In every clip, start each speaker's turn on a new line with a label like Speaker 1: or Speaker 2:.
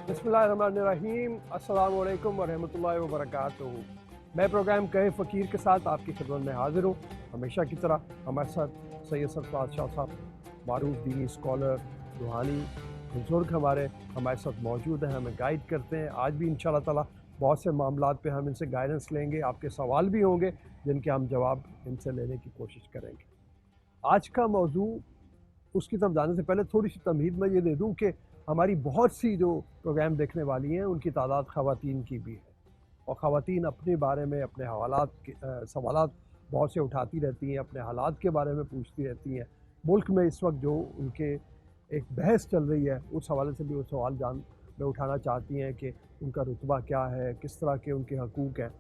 Speaker 1: बिस्मिल्लाहिर्रहमानिर्रहीम अस्सलाम वालेकुम वरहमतुल्लाहि वबरकातुहू। मैं प्रोग्राम कहे फ़कीर के साथ आपकी खिदमत में हाज़िर हूँ। हमेशा की तरह हमारे साथ सैयद सरफराज शाह साहब, मारूफ दीनी स्कॉलर, रूहानी बुज़ुर्ग हमारे साथ मौजूद हैं, हमें गाइड करते हैं। आज भी इंशाअल्लाह ताला बहुत से मामलात पे हम इनसे गाइडेंस लेंगे, आपके सवाल भी होंगे जिनके हम जवाब इनसे लेने की कोशिश करेंगे। आज का मौजू उसकी तरफ जाने से पहले थोड़ी-सी तमहीद मैं ये दे दूँ कि हमारी बहुत सी जो प्रोग्राम देखने वाली हैं, उनकी तादाद ख़वातीन की भी है और ख़वातीन अपने बारे में अपने हवालात के सवालात बहुत से उठाती रहती हैं, अपने हालात के बारे में पूछती रहती हैं। मुल्क में इस वक़्त जो उनके एक बहस चल रही है, उस हवाले से भी वो सवाल में उठाना चाहती हैं कि उनका रुतबा क्या है, किस तरह के उनके हकूक़ हैं।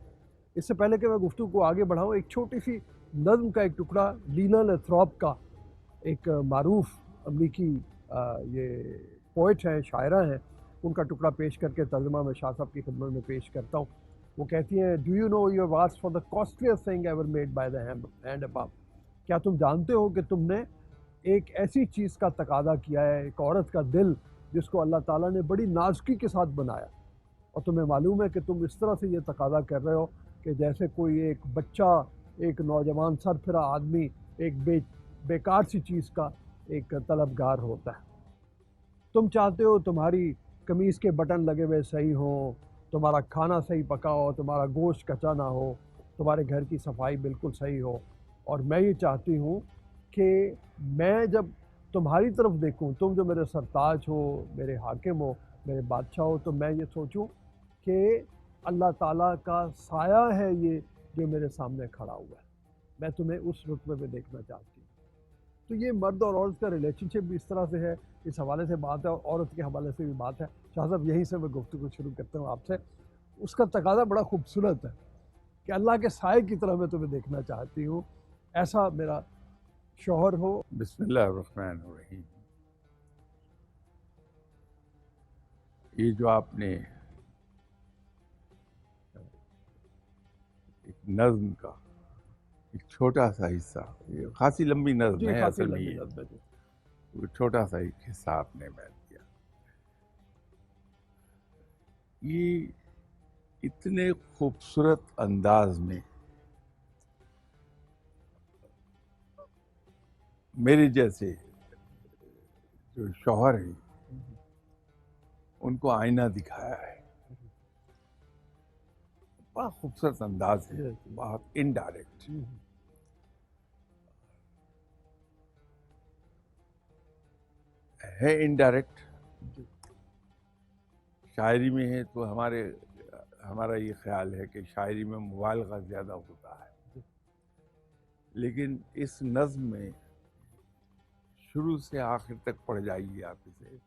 Speaker 1: इससे पहले कि मैं गुफ्तगू को आगे बढ़ाऊँ, एक छोटी-सी नज़्म का एक टुकड़ा लीना लथरॉप का, एक मारूफ अमरीकी ये पोइट हैं, शायरा हैं, उनका टुकड़ा पेश करके तर्जुमा मैं शाह साहब की खिदमत में पेश करता हूँ। वो कहती हैं, डू यू नो योर वास्क for the costliest thing ever made by the hand above. क्या तुम जानते हो कि तुमने एक ऐसी चीज़ का तकादा किया है, एक औरत का दिल जिसको अल्लाह ताला ने बड़ी नाज़ुकी के साथ बनाया, और तुम्हें मालूम है कि तुम इस तरह से ये तकादा कर रहे हो कि जैसे कोई एक बच्चा, एक नौजवान सरफिरा आदमी एक बेकार सी चीज़ का एक तलबगार होता है। तुम चाहते हो तुम्हारी कमीज़ के बटन लगे हुए सही हों, तुम्हारा खाना सही पका हो, तुम्हारा गोश्त कचा ना हो, तुम्हारे घर की सफाई बिल्कुल सही हो, और मैं ये चाहती हूँ कि मैं जब तुम्हारी तरफ देखूँ, तुम जो मेरे सरताज हो, मेरे हाकिम हो, मेरे बादशाह हो, तो मैं ये सोचूँ कि अल्लाह ताला का साया है ये जो मेरे सामने खड़ा हुआ है। मैं तुम्हें उस रुतबे में देखना चाहती हूँ। तो ये मर्द और औरत का रिलेशनशिप भी इस तरह से है, इस हवाले से बात है और औरत के हवाले से भी बात है। शाह साहब, यहीं से मैं गुफ्तगू शुरू करता हूँ आपसे। उसका तकाज़ा बड़ा खूबसूरत है कि अल्लाह के साए की तरह मैं तुम्हें देखना चाहती हूँ, ऐसा मेरा शौहर हो।
Speaker 2: बिस्मिल्लाहिर्रहमानिर्रहीम। ये जो आपने एक नज्म का एक छोटा सा हिस्सा, ये खासी लंबी नज्म
Speaker 1: जी,
Speaker 2: है
Speaker 1: खासी
Speaker 2: असल में,
Speaker 1: लंबी
Speaker 2: ये
Speaker 1: नज़्म है जी।
Speaker 2: वो छोटा सा एक हिस्सा आपने बयान किया। ये इतने खूबसूरत अंदाज में मेरे जैसे जो शौहर हैं उनको आईना दिखाया है। बड़ा खूबसूरत अंदाज है, बहुत इनडायरेक्ट है। इनडायरेक्ट शायरी में है तो हमारा ये ख्याल है कि शायरी में मुबालगा ज़्यादा होता है, लेकिन इस नज़्म में शुरू से आखिर तक पढ़ जाइए आप, इसे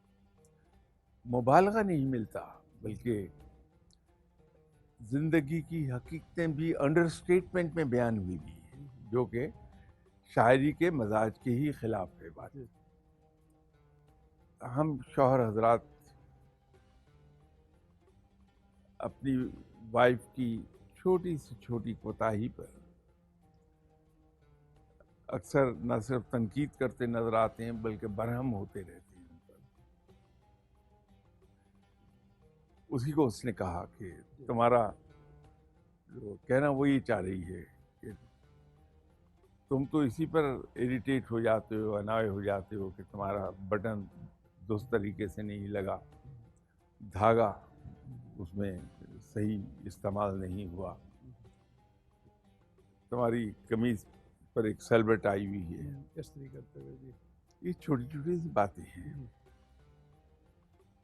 Speaker 2: मुबालगा नहीं मिलता, बल्कि ज़िंदगी की हकीकतें भी अंडरस्टेटमेंट में बयान हुई भी है, जो कि शायरी के मजाज के ही खिलाफ है बात। हम शौहर हजरात अपनी वाइफ की छोटी से छोटी कोताही पर अक्सर न सिर्फ तनकीद करते नजर आते हैं, बल्कि बरहम होते रहते हैं उन पर। उसी को उसने कहा कि तुम्हारा जो कहना वो ये चाह रही है कि तुम तो इसी पर इरिटेट हो जाते हो, अनाय हो जाते हो कि तुम्हारा बटन दुरुस्त तरीके से नहीं लगा, धागा उसमें सही इस्तेमाल नहीं हुआ, तुम्हारी कमीज पर एक सलबट आई हुई है।
Speaker 1: इस्त्री करते हुए जी।
Speaker 2: ये छोटी छोटी सी बातें हैं,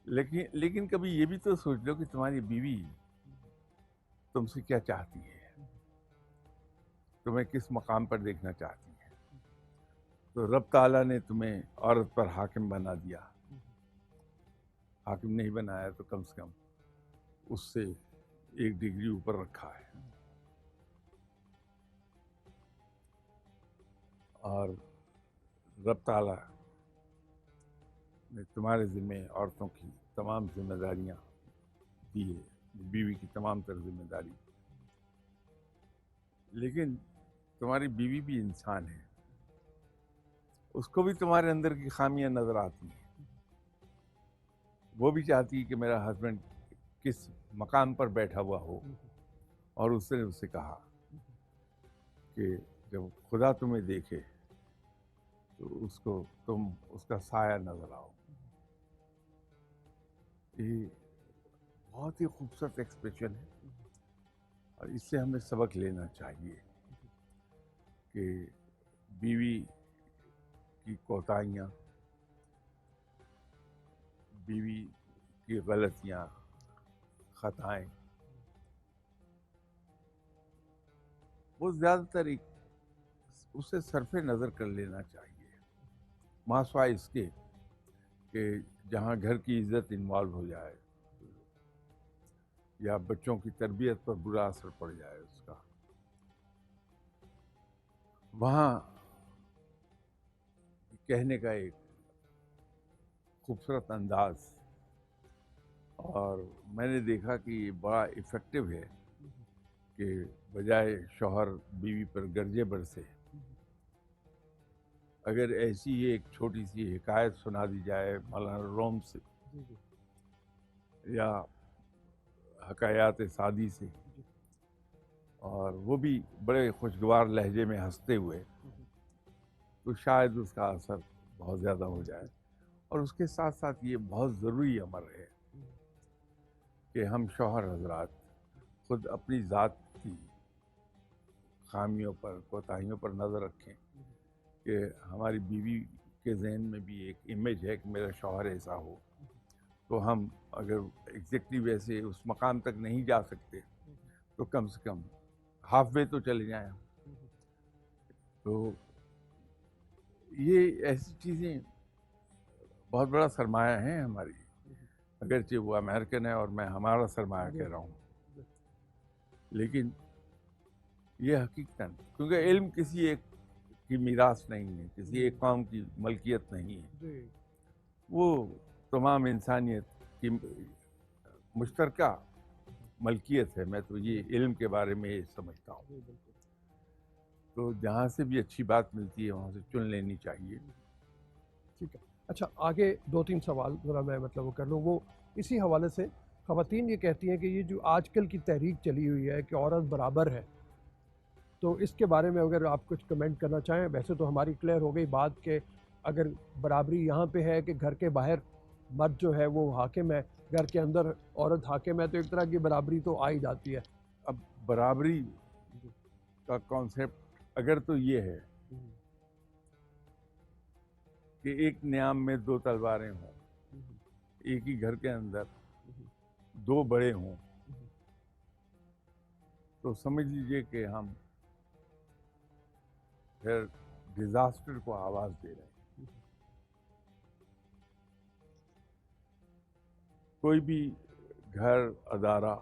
Speaker 2: लेकिन कभी ये भी तो सोच लो कि तुम्हारी बीवी तुमसे क्या चाहती है, तुम्हें किस मकाम पर देखना चाहती है। तो रब ताला ने तुम्हें औरत पर हाकिम बना दिया, हाकिम नहीं बनाया तो कम से कम उससे एक डिग्री ऊपर रखा है। और रब ताला ने तुम्हारे ज़िम्मे औरतों की तमाम जिम्मेदारियां दी है, बीवी की तमाम तर जिम्मेदारी। लेकिन तुम्हारी बीवी भी इंसान है, उसको भी तुम्हारे अंदर की खामियां नजर आती हैं। वो भी चाहती है कि मेरा हस्बैंड किस मकाम पर बैठा हुआ हो, और उसने उससे कहा कि जब खुदा तुम्हें देखे तो उसको तुम उसका साया नजर आओ। ये बहुत ही खूबसूरत एक्सप्रेशन है, और इससे हमें सबक लेना चाहिए कि बीवी की कोताहियाँ, बीवी की गलतियाँ, खताएं, वो ज़्यादातर उसे सरफे नज़र कर लेना चाहिए, मासवा इसके कि जहाँ घर की इज्जत इन्वॉल्व हो जाए या बच्चों की तरबियत पर बुरा असर पड़ जाए उसका, वहाँ कहने का एक खूबसूरत अंदाज, और मैंने देखा कि ये बड़ा इफ़ेक्टिव है कि बजाय शौहर बीवी पर गरजे बरसे, अगर ऐसी ही एक छोटी सी हिकायत सुना दी जाए मौलाना रोम से या हकायात सादी से, और वो भी बड़े खुशगवार लहजे में हंसते हुए, तो शायद उसका असर बहुत ज़्यादा हो जाए। और उसके साथ साथ ये बहुत ज़रूरी अमर है कि हम शौहर हजरात खुद अपनी ज़ात की खामियों पर, कोताहियों पर नज़र रखें कि हमारी बीवी के जहन में भी एक इमेज है कि मेरा शौहर ऐसा हो, तो हम अगर एग्जैक्टली वैसे उस मकाम तक नहीं जा सकते तो कम से कम हाफ वे तो चले जाएं हम। तो ये ऐसी चीज़ें बहुत बड़ा सरमाया है हमारी, अगरचे वो अमेरिकन है और मैं हमारा सरमाया कह रहा हूँ, लेकिन ये हकीकतन, क्योंकि इल्म किसी एक की मीरास नहीं है, किसी एक कौम की मलकियत नहीं है, वो तमाम इंसानियत की मुश्तरका मलकियत है। मैं तो ये इल्म के बारे में ये समझता हूँ। तो जहाँ से भी अच्छी बात मिलती है वहाँ से चुन लेनी चाहिए।
Speaker 1: ठीक है। अच्छा, आगे 2-3 सवाल ज़रा मैं मतलब वो कर लूँ, वो इसी हवाले से ख़वातीन ये कहती हैं कि ये जो आजकल की तहरीक चली हुई है कि औरत बराबर है, तो इसके बारे में अगर आप कुछ कमेंट करना चाहें। वैसे तो हमारी क्लियर हो गई बात कि अगर बराबरी यहाँ पे है कि घर के बाहर मर्द जो है वो हाकिम है, घर के अंदर औरत हाकिम है, तो एक तरह की बराबरी तो आ ही जाती है।
Speaker 2: अब बराबरी का कॉन्सेप्ट अगर तो ये है कि एक न्याम में दो तलवारें हों, एक ही घर के अंदर दो बड़े हों, तो समझ लीजिए कि हम फिर डिजास्टर को आवाज दे रहे हैं। कोई भी घर, अदारा,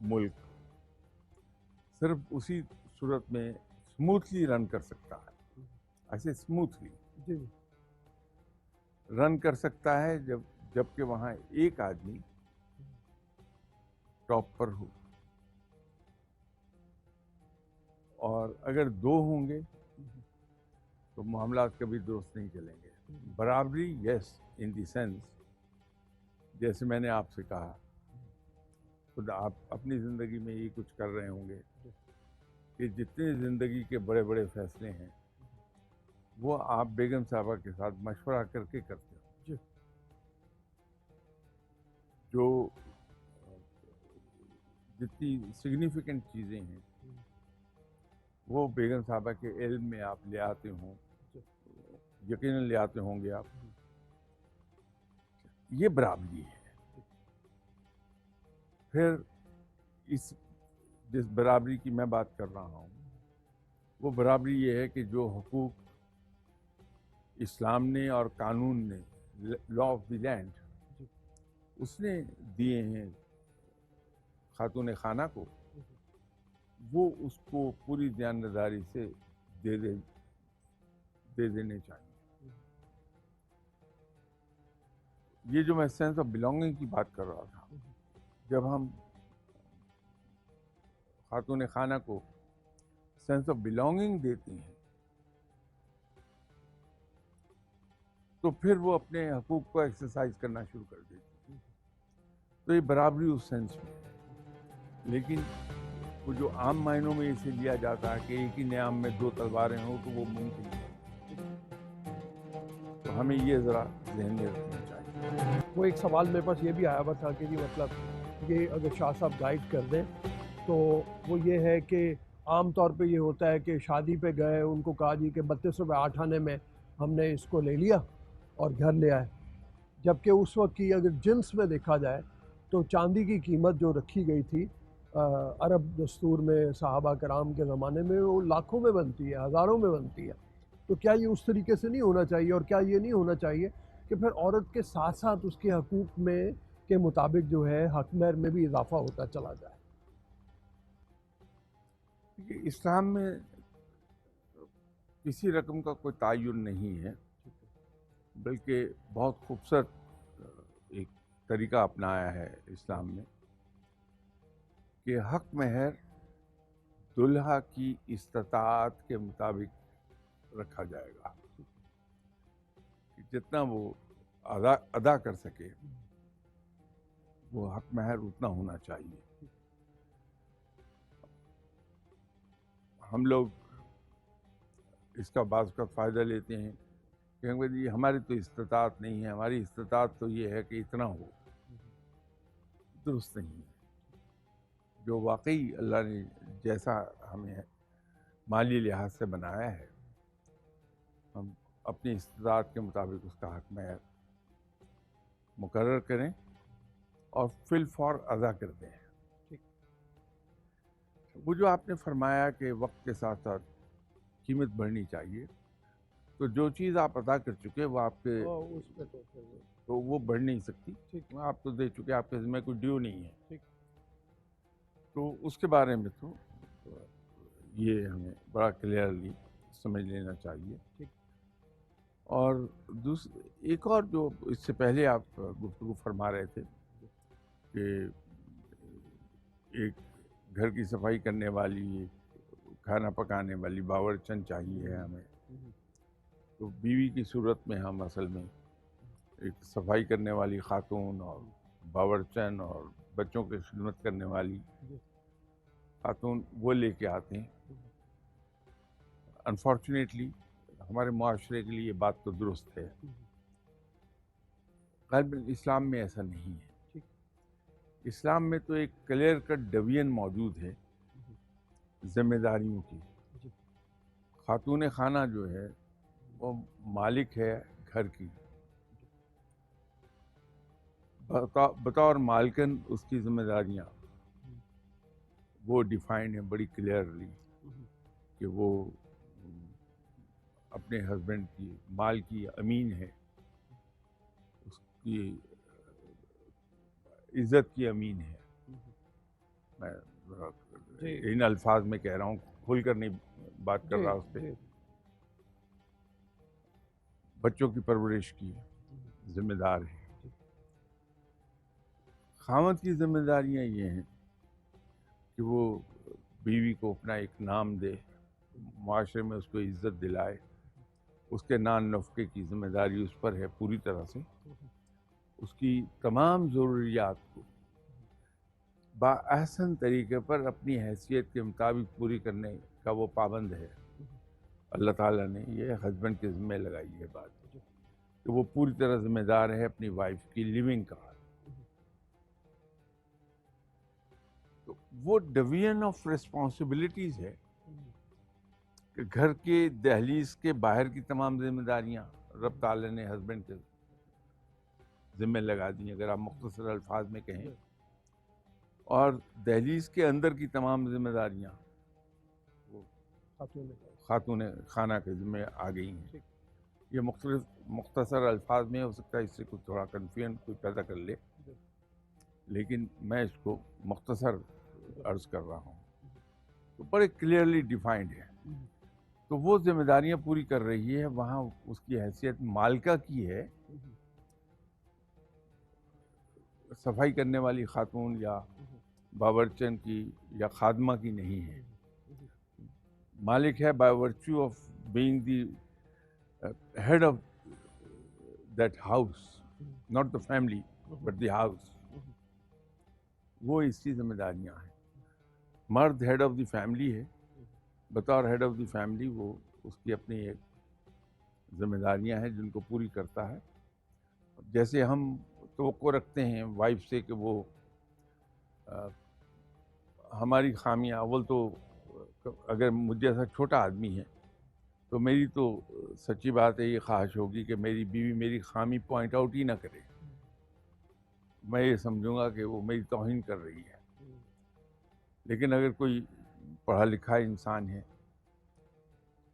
Speaker 2: मुल्क सिर्फ उसी सूरत में स्मूथली रन कर सकता है, ऐसे स्मूथली
Speaker 1: जी
Speaker 2: रन कर सकता है जबकि वहाँ एक आदमी टॉप पर हो, और अगर दो होंगे तो मामला कभी दुरुस्त नहीं चलेंगे। बराबरी यस, इन द सेंस जैसे मैंने आपसे कहा, खुद आप अपनी ज़िंदगी में ये कुछ कर रहे होंगे कि जितने ज़िंदगी के बड़े बड़े फैसले हैं वो आप बेगम साहबा के साथ मशवरा करके करते हो।
Speaker 1: जी
Speaker 2: जो जितनी सिग्निफिकेंट चीज़ें हैं वो बेगम साहबा के इल्म में आप ले आते हों, यकीनन ले आते होंगे आप। ये बराबरी है। फिर इस जिस बराबरी की मैं बात कर रहा हूँ वो बराबरी ये है कि जो हुकूक इस्लाम ने और कानून ने, लॉ ऑफ द लैंड, उसने दिए हैं खातून खाना को, वो उसको पूरी ध्यानदारी से दे देने चाहिए। ये जो मैं सेंस ऑफ बिलोंगिंग की बात कर रहा था, जब हम खातून खाना को सेंस ऑफ बिलोंगिंग देती हैं तो फिर वो अपने हकूक़ को एक्सरसाइज करना शुरू कर देती। तो ये बराबरी उस सेंस में है। लेकिन वो जो आम मायनों में इसे लिया जाता है कि एक ही नियाम में दो तलवारें हों, तो वो मुमकिन नहीं। तो हमें ये ज़रा ज़हन में रखना चाहिए।
Speaker 1: वो एक सवाल मेरे पास ये भी आया हुआ था कि जी मतलब ये अगर शाह साहब गाइड कर दें तो वो ये है कि आम तौर पे ये होता है कि शादी पे गए, उनको कहा जी कि 32 रुपये 8 आने में हमने इसको ले लिया और घर ले आए। जबकि उस वक्त की अगर जिन्स में देखा जाए तो चांदी की कीमत जो रखी गई थी अरब दस्तूर में साहबा कराम के ज़माने में वो लाखों में बनती है, हज़ारों में बनती है। तो क्या ये उस तरीके से नहीं होना चाहिए, और क्या ये नहीं होना चाहिए कि फिर औरत के साथ साथ उसके हकूक़ में के मुताबिक जो है हक महर में भी इजाफा होता चला जाए?
Speaker 2: देखिए, इस्लाम में किसी रकम का कोई तयन नहीं है, बल्कि बहुत खूबसूरत एक तरीका अपनाया है इस्लाम में कि हक महर दुल्हा की इस्तात के मुताबिक रखा जाएगा कि जितना वो अदा कर सके वो हक महर उतना होना चाहिए। हम लोग इसका बाज़ का फ़ायदा लेते हैं कि हम कहते हैं, जी हमारी तो इस्तात नहीं है, हमारी इस्तात तो ये है कि इतना हो। दुरुस्त नहीं है। जो वाकई अल्लाह ने जैसा हमें माली लिहाज से बनाया है, हम अपनी इस्तात के मुताबिक उसका हक महर मुकर्रर करें और फिल फॉर अदा कर दें। वो जो आपने फरमाया कि वक्त के साथ साथ कीमत बढ़नी चाहिए, तो जो चीज़ आप अदा कर चुके वो आपके
Speaker 1: उस पे तो फिर
Speaker 2: तो वो बढ़ नहीं सकती।
Speaker 1: ठीक।
Speaker 2: आप तो दे चुके, आपके ज़िम्मे कोई ड्यू नहीं है।
Speaker 1: ठीक।
Speaker 2: तो उसके बारे में तो ये हमें बड़ा क्लियरली समझ लेना चाहिए।
Speaker 1: ठीक।
Speaker 2: और एक और जो इससे पहले आप गुफ्तगू फरमा रहे थे कि एक घर की सफाई करने वाली, खाना पकाने वाली बावर्चन चाहिए हमें। तो बीवी की सूरत में हम असल में एक सफाई करने वाली खातून और बावर्चन और बच्चों की खिदमत करने वाली खातून वो लेके आते हैं। अनफॉर्चुनेटली हमारे मुआशरे के लिए ये बात तो दुरुस्त है, ग़ालिबन इस्लाम में ऐसा नहीं है। इस्लाम में तो एक क्लियर कट डिवीजन मौजूद है जिम्मेदारियों की। खातून खाना जो है वो मालिक है घर की, बतौर मालकन उसकी जिम्मेदारियाँ वो डिफाइंड है बड़ी क्लियरली कि वो अपने हस्बैंड की माल की अमीन है, उसकी इज्जत की अमीन है। मैं इन अल्फाज में कह रहा हूँ, खुलकर नहीं बात कर रहा उस पर। बच्चों की परवरिश की जिम्मेदार है। खामद की जिम्मेदारियाँ ये हैं कि वो बीवी को अपना एक नाम दे, माशरे में उसको इज्जत दिलाए, उसके नान नफ़क़े की जिम्मेदारी उस पर है पूरी तरह से। उसकी तमाम ज़रूरियात को बाअहसन तरीके पर अपनी हैसियत के मुताबिक पूरी करने का वो पाबंद है। अल्लाह ताला ने ये हस्बैंड के ज़िम्मे लगाई है बात कि वो पूरी तरह ज़िम्मेदार है अपनी वाइफ की लिविंग का। तो वो डिवीजन ऑफ रिस्पॉन्सिबिलिटीज़ है कि घर के दहलीज के बाहर की तमाम जिम्मेदारियाँ रब ताला ने हस्बैंड के ज़िम्मे लगा दी, अगर आप मुख्तसर अल्फाज में कहें। और दहलीज के अंदर की तमाम जिम्मेदारियाँ वो खातून खाना के ज़िम्मे आ गई हैं। ये मुख्तसर अल्फाज में हो सकता है इससे कुछ थोड़ा कन्फ्यूजन कोई पैदा कर ले, लेकिन मैं इसको मुख्तसर अर्ज़ कर रहा हूँ। तो बड़े क्लियरली डिफाइंड है। तो वो जिम्मेदारियाँ पूरी कर रही है, वहाँ उसकी हैसियत मालिका की है, सफाई करने वाली खातून या बावर्चन की या खादमा की नहीं है। मालिक है by virtue of being the head of that house, not the family but the house, वो इसकी जिम्मेदारियां हैं। मर्द हेड ऑफ द फैमिली है, बतौर हेड ऑफ द फैमिली वो उसकी अपनी एक जिम्मेदारियां हैं जिनको पूरी करता है। जैसे हम तवक्को रखते हैं वाइफ से कि वो हमारी खामियां, अव्वल तो अगर मुझ जैसा छोटा आदमी है तो मेरी तो सच्ची बात है ये ख्वाहिश होगी कि मेरी बीवी मेरी खामी पॉइंट आउट ही ना करे। मैं ये समझूंगा कि वो मेरी तौहीन कर रही है। लेकिन अगर कोई पढ़ा लिखा इंसान है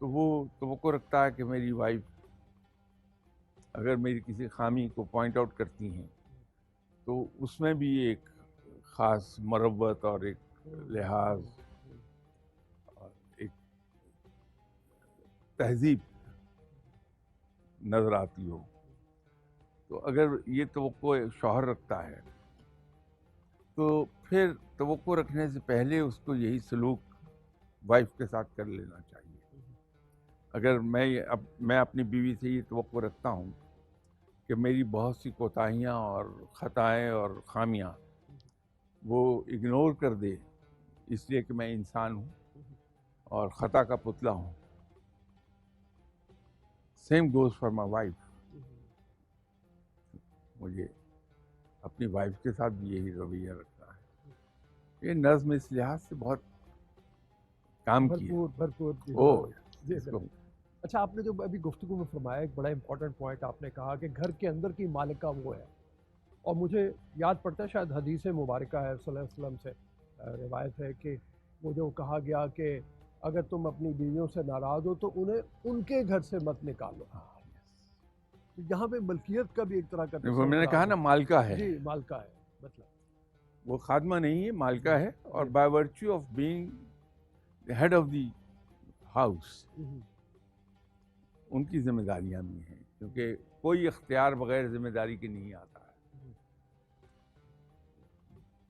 Speaker 2: तो वो तवक्को रखता है कि मेरी वाइफ अगर मेरी किसी खामी को पॉइंट आउट करती हैं तो उसमें भी एक ख़ास मरब्बत और एक लिहाज और एक तहजीब नज़र आती हो। तो अगर ये तवक्को एक शौहर रखता है तो फिर तवक्को रखने से पहले उसको यही सलूक वाइफ के साथ कर लेना चाहिए। अगर मैं अपनी बीवी से ये तवक्को रखता हूँ कि मेरी बहुत सी कोताहियाँ और ख़ताएँ और ख़ामियाँ वो इग्नोर कर दे इसलिए कि मैं इंसान हूँ और ख़ता का पुतला हूँ, same goes for my wife. मुझे अपनी वाइफ के साथ भी यही रवैया रखना है। ये नज़्म इस लिहाज से बहुत काम की है।
Speaker 1: भरपूर
Speaker 2: ओह
Speaker 1: जी
Speaker 2: इसको
Speaker 1: सर। अच्छा, आपने जो अभी गुफ्तगू में फरमाया एक बड़ा इंपॉर्टेंट पॉइंट आपने कहा कि घर के अंदर की मालिका वो है, और मुझे याद पड़ता है शायद हदीस मुबारका है सल्लल्लाहु अलैहि वसल्लम से रिवायत है कि वो जो कहा गया कि अगर तुम अपनी बीवियों से नाराज़ हो तो उन्हें उनके घर से मत निकालो। तो यहाँ पे मलकियत का भी एक तरह का
Speaker 2: वो मैंने कहा ना मालिका है,
Speaker 1: जी मालिका है, मतलब
Speaker 2: वो खादमा नहीं है, मालिका है। और by virtue of being head of the house उनकी जिम्मेदारियां भी हैं, क्योंकि कोई इख्तियार बगैर जिम्मेदारी के नहीं आता है।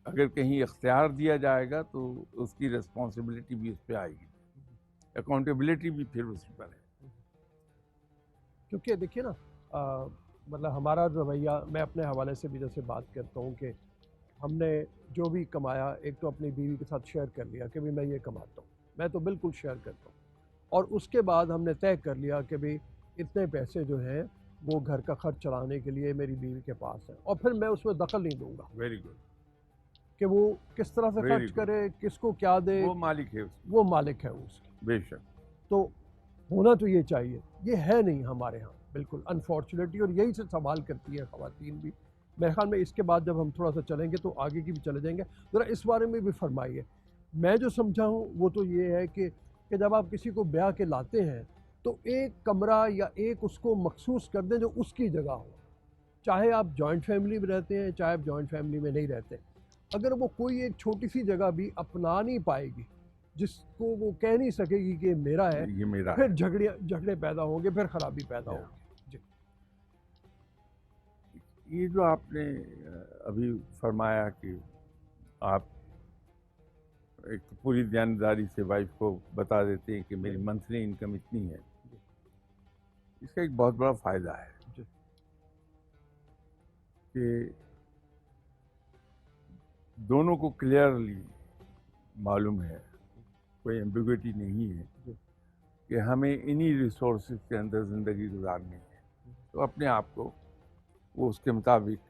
Speaker 2: अगर कहीं इख्तियार दिया जाएगा तो उसकी रिस्पॉन्सिबिलिटी भी उस पर आएगी, अकाउंटेबिलिटी भी फिर उस पर है।
Speaker 1: क्योंकि देखिए ना मतलब हमारा रवैया, मैं अपने हवाले से भी जैसे बात करता हूँ कि हमने जो भी कमाया एक तो अपनी बीवी के साथ शेयर कर लिया कि भाई मैं ये कमाता हूँ, मैं तो बिल्कुल शेयर करता हूँ, और उसके बाद हमने तय कर लिया कि भाई इतने पैसे जो हैं वो घर का खर्च चलाने के लिए मेरी बीवी के पास है, और फिर मैं उसमें दखल नहीं दूंगा
Speaker 2: वेरी गुड
Speaker 1: कि वो किस तरह से
Speaker 2: Very
Speaker 1: खर्च
Speaker 2: good.
Speaker 1: करे, किसको क्या दे,
Speaker 2: वो मालिक है उसकी,
Speaker 1: वो मालिक है उसकी।
Speaker 2: बेशक।
Speaker 1: तो होना तो ये चाहिए, ये है नहीं हमारे यहाँ बिल्कुल अनफॉर्चुनेटली, और यही से सवाल करती है ख़वातीन भी। मेरे ख्याल में इसके बाद जब हम थोड़ा सा चलेंगे तो आगे की भी चले जाएंगे। ज़रा इस बारे में भी फरमाइए। मैं जो समझा हूँ वो तो ये है कि जब आप किसी को ब्याह के लाते हैं तो एक कमरा या एक उसको मखसूस कर दें जो उसकी जगह हो, चाहे आप जॉइंट फैमिली में रहते हैं चाहे आप जॉइंट फैमिली में नहीं रहते। अगर वो कोई एक छोटी सी जगह भी अपना नहीं पाएगी जिसको वो कह नहीं सकेगी कि मेरा है,
Speaker 2: ये मेरा
Speaker 1: फिर
Speaker 2: है।
Speaker 1: झगड़े पैदा होंगे, फिर खराबी पैदा
Speaker 2: या।
Speaker 1: होगी। जी
Speaker 2: ये जो आपने अभी फरमाया कि आप एक तो पूरी ईमानदारी से वाइफ को बता देते हैं कि मेरी मंथली इनकम इतनी है, इसका एक बहुत बड़ा फायदा है
Speaker 1: जी
Speaker 2: कि दोनों को क्लियरली मालूम है, कोई एम्बिग्युइटी नहीं है कि हमें इन्हीं रिसोर्सेज के अंदर ज़िंदगी गुजारनी है। तो अपने आप को वो उसके मुताबिक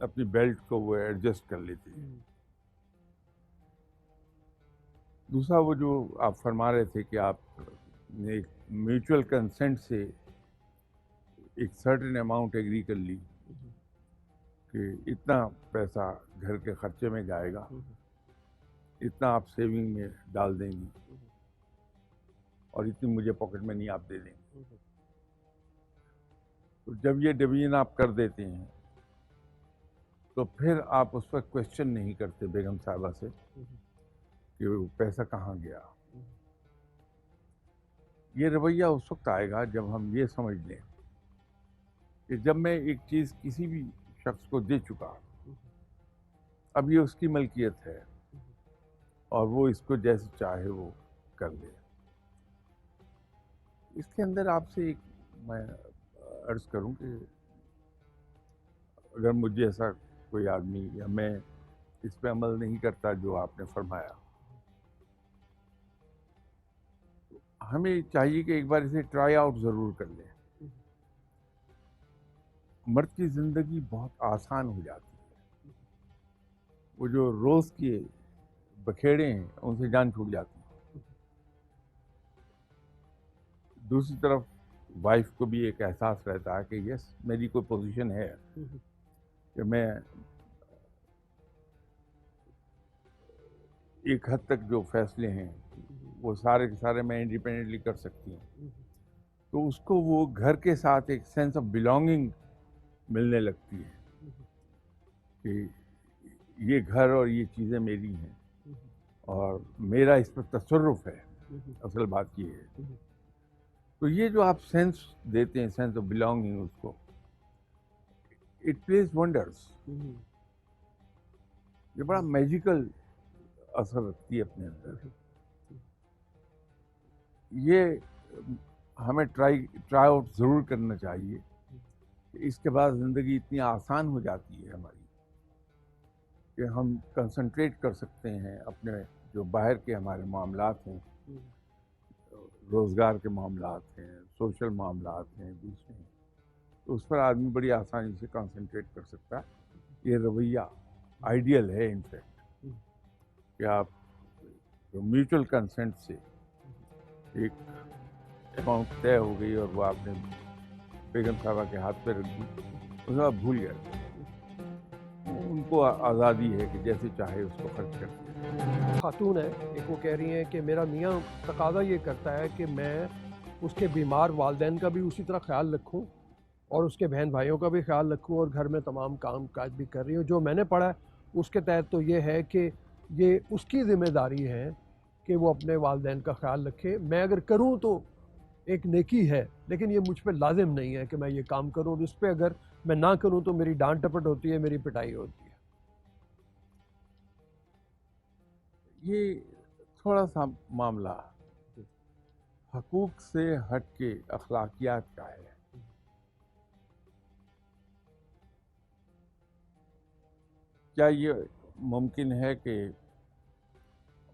Speaker 2: अपनी बेल्ट को वो एडजस्ट कर लेती है। दूसरा वो जो आप फरमा रहे थे कि आप ने एक म्यूचुअल कंसेंट से एक सर्टेन अमाउंट एग्री कर ली कि इतना पैसा घर के खर्चे में जाएगा, इतना आप सेविंग में डाल देंगी और इतनी मुझे पॉकेट मनी आप दे देंगे। तो जब ये डिवीजन आप कर देते हैं तो फिर आप उस पर क्वेश्चन नहीं करते बेगम साहबा से कि वो पैसा कहाँ गया। ये रवैया उस वक्त आएगा जब हम ये समझ लें कि जब मैं एक चीज़ किसी भी शख्स को दे चुका, अब ये उसकी मलकियत है और वो इसको जैसे चाहे वो कर ले। इसके अंदर आपसे एक मैं अर्ज़ करूं कि अगर मुझे ऐसा कोई आदमी या मैं इस पे अमल नहीं करता जो आपने फरमाया, हमें चाहिए कि एक बार इसे ट्राई आउट ज़रूर कर लें। मर्द की ज़िंदगी बहुत आसान हो जाती है। वो जो रोज़ के बखेड़े हैं उनसे जान छूट जाती है। दूसरी तरफ वाइफ को भी एक एहसास रहता है कि यस, मेरी कोई पोजीशन है कि मैं एक हद तक जो फैसले हैं वो सारे के सारे मैं इंडिपेंडेंटली कर सकती हूँ। तो उसको वो घर के साथ एक सेंस ऑफ बिलोंगिंग मिलने लगती है कि ये घर और ये चीज़ें मेरी हैं और मेरा इस पर तसर्रुफ है। असल बात ये है। तो ये जो आप सेंस देते हैं, सेंस ऑफ बिलोंगिंग, उसको इट प्लेज वंडर्स। ये बड़ा मैजिकल असर रखती है अपने अंदर। ये हमें ट्राई आउट ज़रूर करना चाहिए। इसके बाद ज़िंदगी इतनी आसान हो जाती है हमारी कि हम कंसंट्रेट कर सकते हैं अपने जो बाहर के हमारे मामलात हैं, रोज़गार के मामलात हैं, सोशल मामलात हैं, दूसरे हैं, तो उस पर आदमी बड़ी आसानी से कंसंट्रेट कर सकता है। ये रवैया आइडियल है इनफैक्ट कि आप जो म्यूचुअल कंसेंट से एक अमाउंट तय हो गई और वो आपने बेगम साहबा के हाथ पे रख दी, उसे आप भूल गए। उनको आज़ादी है कि जैसे चाहे उसको खर्च कर दे।
Speaker 1: खातून है, एक वो कह रही हैं कि मेरा मियाँ तकाज़ा ये करता है कि मैं उसके बीमार वालिदैन का भी उसी तरह ख्याल रखूं और उसके बहन भाइयों का भी ख्याल रखूं और घर में तमाम काम काज भी कर रही हूँ। जो मैंने पढ़ा है उसके तहत तो ये है कि ये उसकी ज़िम्मेदारी है कि वो अपने वालिदैन का ख्याल रखे। मैं अगर करूँ तो एक नेकी है, लेकिन ये मुझ पर लाजिम नहीं है कि मैं ये काम करूँ और इस पर अगर मैं ना करूँ तो मेरी डांट टपट होती है, मेरी पिटाई होती है।
Speaker 2: ये थोड़ा सा मामला हकूक से हट के अखलाकियात का है। क्या ये मुमकिन है कि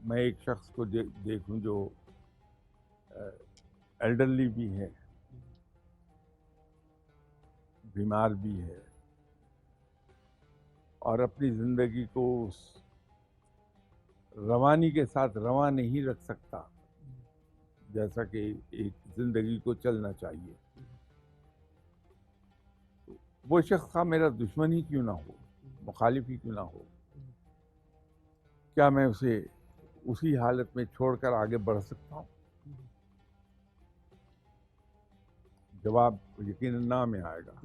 Speaker 2: मैं एक शख्स को देखूं जो एल्डरली भी है, बीमार भी है और अपनी ज़िंदगी को उस रवानी के साथ रवा नहीं रख सकता जैसा कि एक ज़िंदगी को चलना चाहिए? वो शख्स का मेरा दुश्मन ही क्यों ना हो, मुखालिफ ही क्यों ना हो, क्या मैं उसे उसी हालत में छोड़कर आगे बढ़ सकता हूँ? जवाब यकीनन ना में आएगा।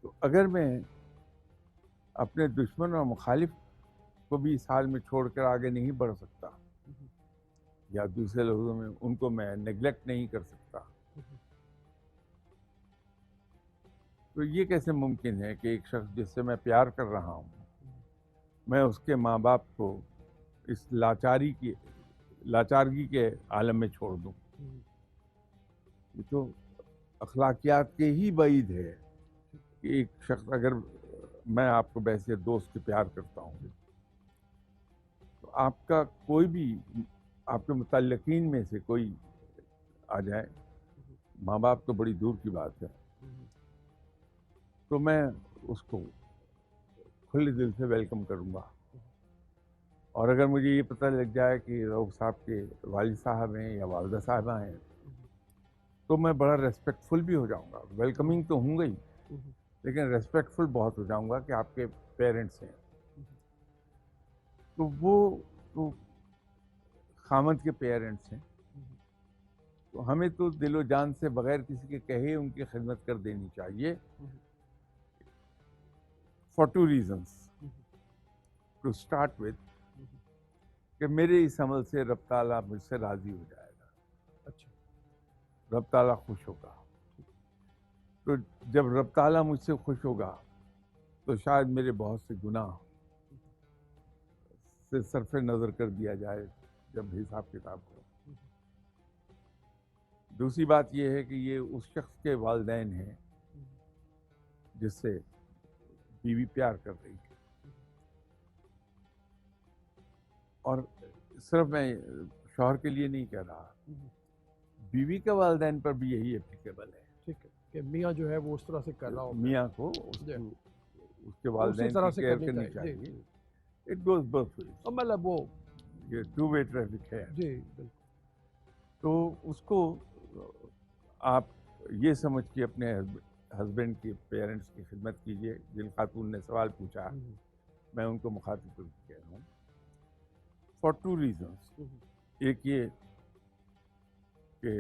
Speaker 2: तो अगर मैं अपने दुश्मन और मुखालिफ को भी इस हाल में छोड़कर आगे नहीं बढ़ सकता, या दूसरे लोगों में उनको मैं नेग्लेक्ट नहीं कर सकता, तो ये कैसे मुमकिन है कि एक शख्स जिससे मैं प्यार कर रहा हूँ, मैं उसके माँ बाप को इस लाचारगी के आलम में छोड़ दूँ? ये तो अखलाकियात के ही बईद है कि एक शख्स, अगर मैं आपको वैसे दोस्त से प्यार करता हूँ तो आपका कोई भी, आपके मुतल्लिकीन में से कोई आ जाए, माँ बाप तो बड़ी दूर की बात है, तो मैं उसको खुले दिल से वेलकम करूँगा। और अगर मुझे ये पता लग जाए कि रऊफ़ साहब के वालिद साहब हैं या वालिदा साहिबा हैं, तो मैं बड़ा रेस्पेक्टफुल भी हो जाऊँगा। वेलकमिंग तो हूँगा ही, लेकिन रेस्पेक्टफुल बहुत हो जाऊँगा कि आपके पेरेंट्स हैं। तो वो तो खामद के पेरेंट्स हैं, तो हमें तो दिलो जान से बगैर किसी के कहे उनकी खिदमत कर देनी चाहिए, for two reasons. To start with, कि मेरे इस अमल से रब ताला मुझसे राज़ी हो जाएगा।
Speaker 1: अच्छा,
Speaker 2: रब ताला खुश होगा। तो जब रब ताला मुझसे खुश होगा तो शायद मेरे बहुत से गुनाह से सरफ़े नज़र कर दिया जाए जब हिसाब किताब हो। दूसरी बात यह है कि ये उस शख्स के वालिदैन हैं जिससे बीवी प्यार कर रही है। और सिर्फ मैं शौहर के लिए नहीं कह रहा, बीवी के वालिदैन पर भी यही एप्लीकेबल है।
Speaker 1: ठीक है कि मियाँ जो है वो उस तरह से कर रहा हो,
Speaker 2: मियाँ को
Speaker 1: जी,
Speaker 2: उसके
Speaker 1: उसी
Speaker 2: वालिदैन
Speaker 1: तरह
Speaker 2: की
Speaker 1: से
Speaker 2: केयर
Speaker 1: करनी
Speaker 2: करनी
Speaker 1: चाहिए। जी,
Speaker 2: चाहिए।
Speaker 1: जी।
Speaker 2: इट गोज बोथ वेज,
Speaker 1: और मतलब वो,
Speaker 2: ये टू वे ट्रैफिक है।
Speaker 1: जी बिल्कुल।
Speaker 2: तो उसको आप ये समझ के अपने हस्बैंड के पेरेंट्स की खिदमत कीजिए। जिन खातून ने सवाल पूछा मैं उनको मुखातिब करके कह रहा हूँ, फॉर टू रीजंस। एक ये कि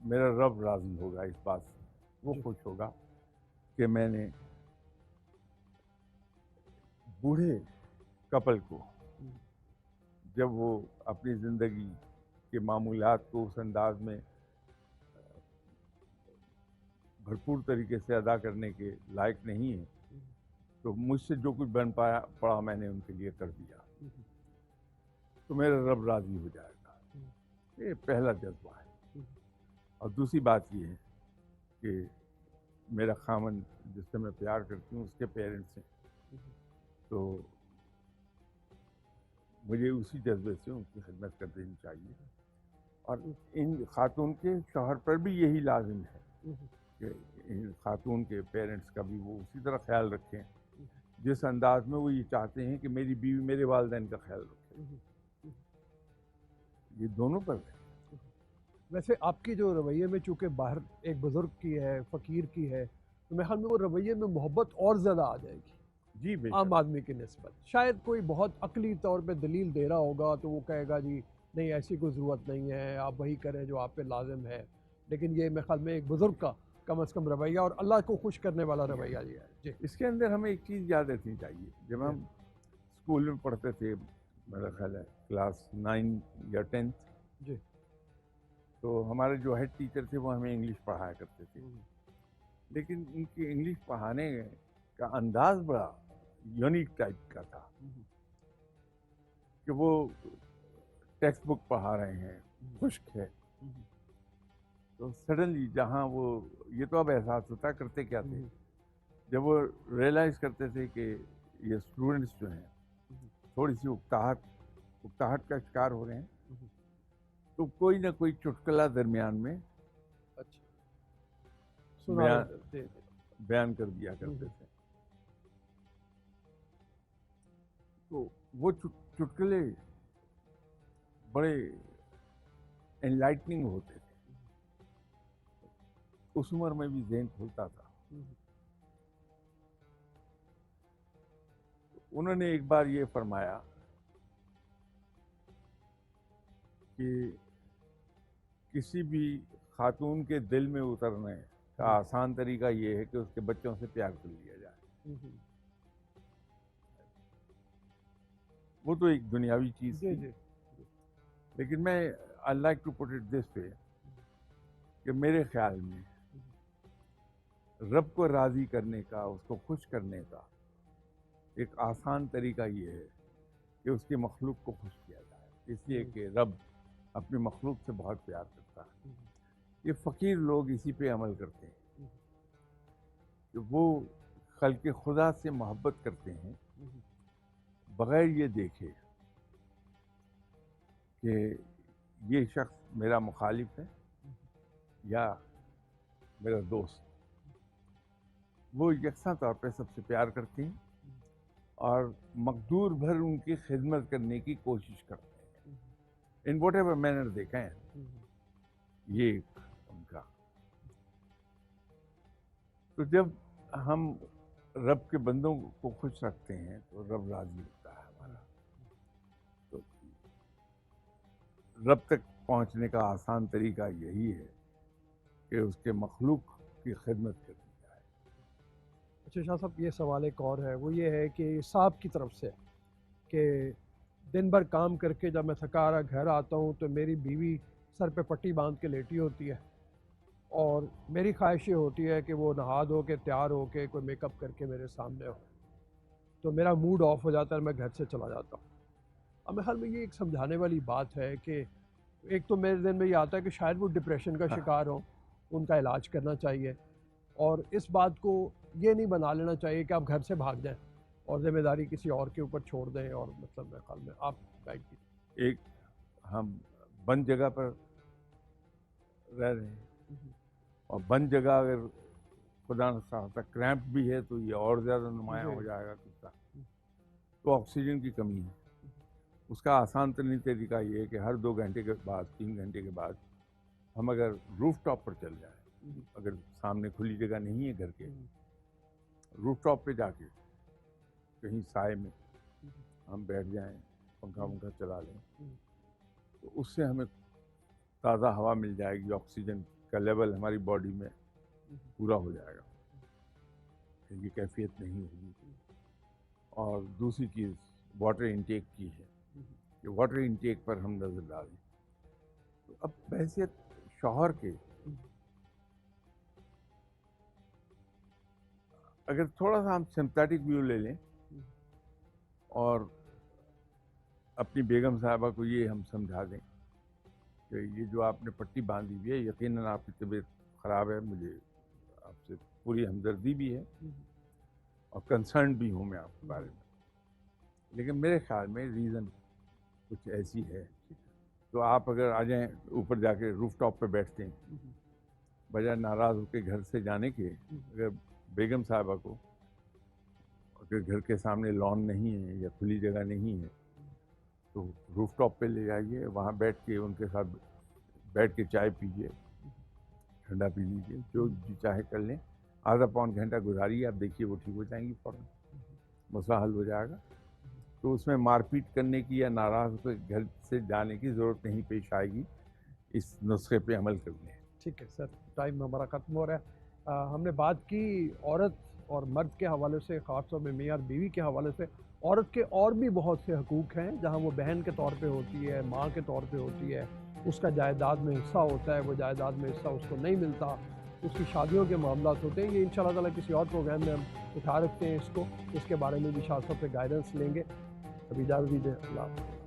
Speaker 2: मेरा रब राजी होगा इस बात से, वो
Speaker 1: जी।
Speaker 2: खुश होगा कि मैंने बूढ़े कपल को जब वो अपनी ज़िंदगी के मामूलात को उस अंदाज में भरपूर तरीके से अदा करने के लायक नहीं है, तो मुझसे जो कुछ बन पाया पड़ा मैंने उनके लिए कर दिया, तो मेरा रब राजी हो जाएगा। ये पहला जज्बा है। और दूसरी बात ये है कि मेरा खामन जिससे मैं प्यार करती हूँ उसके पेरेंट्स हैं, तो मुझे उसी जज्बे से उनकी खिदमत कर देनी चाहिए। और इन खातून के शौहर पर भी यही लाजिम है कि इन खातून के पेरेंट्स का भी वो उसी तरह ख्याल रखें जिस अंदाज में वो ये चाहते हैं कि मेरी बीवी मेरे वालिदैन का ख्याल रखे। ये दोनों पर है।
Speaker 1: वैसे आपकी जो रवैये में चूंकि बाहर एक बुजुर्ग की है, फ़कीर की है, तो मेरे ख्याल में वो रवैये में मोहब्बत और ज़्यादा आ जाएगी
Speaker 2: जी
Speaker 1: आम
Speaker 2: बेशक।
Speaker 1: आदमी की निस्बत। शायद कोई बहुत अकली तौर पे दलील दे रहा होगा तो वो कहेगा जी नहीं ऐसी कोई ज़रूरत नहीं है, आप वही करें जो आप पे लाजिम है। लेकिन ये मेरे ख्याल में एक बुज़ुर्ग का कम अज़ कम रवैया और अल्लाह को खुश करने वाला रवैया ये है। जी
Speaker 2: इसके अंदर हमें एक चीज़ याद रखनी चाहिए। जब हम स्कूल में पढ़ते थे, मेरा ख्याल है क्लास 9 या 10th,
Speaker 1: जी।
Speaker 2: तो हमारे जो हेड टीचर थे वो हमें इंग्लिश पढ़ाया करते थे। लेकिन उनकी इंग्लिश पढ़ाने का अंदाज बड़ा यूनिक टाइप का था कि वो टेक्स्ट बुक पढ़ा रहे हैं, खुश्क है, तो सडनली जहाँ वो, ये तो अब एहसास होता करते क्या थे, जब वो रियलाइज़ करते थे कि ये स्टूडेंट्स जो हैं थोड़ी सी उकताहट का शिकार हो रहे हैं, तो कोई ना कोई चुटकुला दरमियान में
Speaker 1: अच्छा सुना
Speaker 2: बयान
Speaker 1: देते थे।
Speaker 2: बयान कर दिया करते थे। तो वो चुटकुले बड़े एनलाइटनिंग होते थे। उस उम्र में भी ज़हन खुलता था। उन्होंने एक बार ये फरमाया कि किसी भी खातून के दिल में उतरने का आसान तरीका ये है कि उसके बच्चों से प्यार कर लिया जाए। वो तो एक दुनियावी चीज़
Speaker 1: जी
Speaker 2: थी,
Speaker 1: जी।
Speaker 2: लेकिन मैं I like to put it this way कि मेरे ख्याल में रब को राज़ी करने का, उसको खुश करने का एक आसान तरीका ये है कि उसकी मखलूक को खुश किया जाए, इसलिए कि रब अपनी मखलूक से बहुत प्यार करता है। ये फ़कीर लोग इसी पे अमल करते हैं कि वो खल्क़े खुदा से मोहब्बत करते हैं बग़ैर ये देखे कि ये शख्स मेरा मुखालिफ है या मेरा दोस्त। वो यकसा तौर पे सबसे प्यार करते हैं और मकदूर भर उनकी खिदमत करने की कोशिश करते हैं, in what ever manner they can. ये एक उनका। तो जब हम रब के बंदों को खुश रखते हैं तो रब राजी होता है हमारा। तो रब तक पहुंचने का आसान तरीका यही है कि उसके मखलूक की खिदमत करनी जाए।
Speaker 1: अच्छा शाह साहब, ये सवाल एक और है, वो ये है कि साहब की तरफ से कि दिन भर काम करके जब मैं थका हारा घर आता हूँ तो मेरी बीवी सर पे पट्टी बांध के लेटी होती है और मेरी ख्वाहिश ये होती है कि वो नहा धो के तैयार हो के कोई मेकअप करके मेरे सामने हो, तो मेरा मूड ऑफ हो जाता है, मैं घर से चला जाता हूँ। अब मेरे ख्याल में ये एक समझाने वाली बात है कि एक तो मेरे दिन में ये आता है कि शायद वो डिप्रेशन का
Speaker 2: हाँ।
Speaker 1: शिकार हो, उनका इलाज करना चाहिए, और इस बात को ये नहीं बना लेना चाहिए कि आप घर से भाग जाएं और जिम्मेदारी किसी और के ऊपर छोड़ दें। और मतलब मेरे ख्याल में आप गाइड कीजिए।
Speaker 2: एक हम बंद जगह पर रह रहे हैं, और बंद जगह अगर खुदा न खास्ता क्रैम्प भी है तो ये और ज़्यादा नुमायाँ
Speaker 1: जी।
Speaker 2: हो जाएगा किस्सा। तो ऑक्सीजन की कमी है। उसका आसान तरीन तरीका ये है कि हर 2 घंटे के बाद, 3 घंटे के बाद हम अगर रूफ टॉप पर चल जाएं, अगर सामने खुली जगह नहीं है घर के, रूफ टॉप पे जाके कहीं साए में हम बैठ जाएं, पंखा वंखा चला लें, तो उससे हमें ताज़ा हवा मिल जाएगी, ऑक्सीजन का लेवल हमारी बॉडी में पूरा हो जाएगा, ये कैफियत नहीं होगी। और दूसरी चीज़ वाटर इनटेक की है कि वाटर इनटेक पर हम नज़र डालें। तो अब वैसे शौहर के अगर थोड़ा सा हम सिंपैथेटिक व्यू ले लें और अपनी बेगम साहबा को ये हम समझा दें कि ये जो आपने पट्टी बांधी हुई है, यकीनन आपकी तबीयत ख़राब है, मुझे आपसे पूरी हमदर्दी भी है और कंसर्न भी हूँ मैं आपके बारे में, लेकिन मेरे ख्याल में रीज़न कुछ ऐसी है। तो आप अगर आ जाएं, ऊपर जाके रूफ टॉप पे बैठते हैं, बजाय नाराज़ होकर घर से जाने के, अगर बेगम साहबा को अगर घर के सामने लॉन नहीं है या खुली जगह नहीं है तो रूफ टॉप पे ले जाइए, वहाँ बैठ के उनके साथ बैठ के चाय पीजिए, ठंडा पी लीजिए, जो जी चाहे कर लें, आधा पौन घंटा गुजारिए, आप देखिए वो ठीक हो जाएंगी, फ़ौरन मसला हल हो जाएगा। तो उसमें मारपीट करने की या नाराज़ होकर घर से जाने की ज़रूरत नहीं पेश आएगी, इस नुस्खे पे अमल कर लें।
Speaker 1: ठीक है सर, टाइम हमारा ख़त्म हो रहा है। हमने बात की औरत और मर्द के हवाले से, ख़ासतौर में मियाँ और बीवी के हवाले से। औरत के और भी बहुत से हकूक़ हैं, जहाँ वो बहन के तौर पे होती है, माँ के तौर पे होती है, उसका जायदाद में हिस्सा होता है, वो जायदाद में हिस्सा उसको नहीं मिलता, उसकी शादियों के मामलात होते हैं। ये इंशाअल्लाह ताला किसी और प्रोग्राम में हम उठा रखते हैं इसको, इसके बारे में भी शाह साहब से गाइडेंस लेंगे। अभी इजाज़त दीजिए, अल्लाह हाफ़िज़।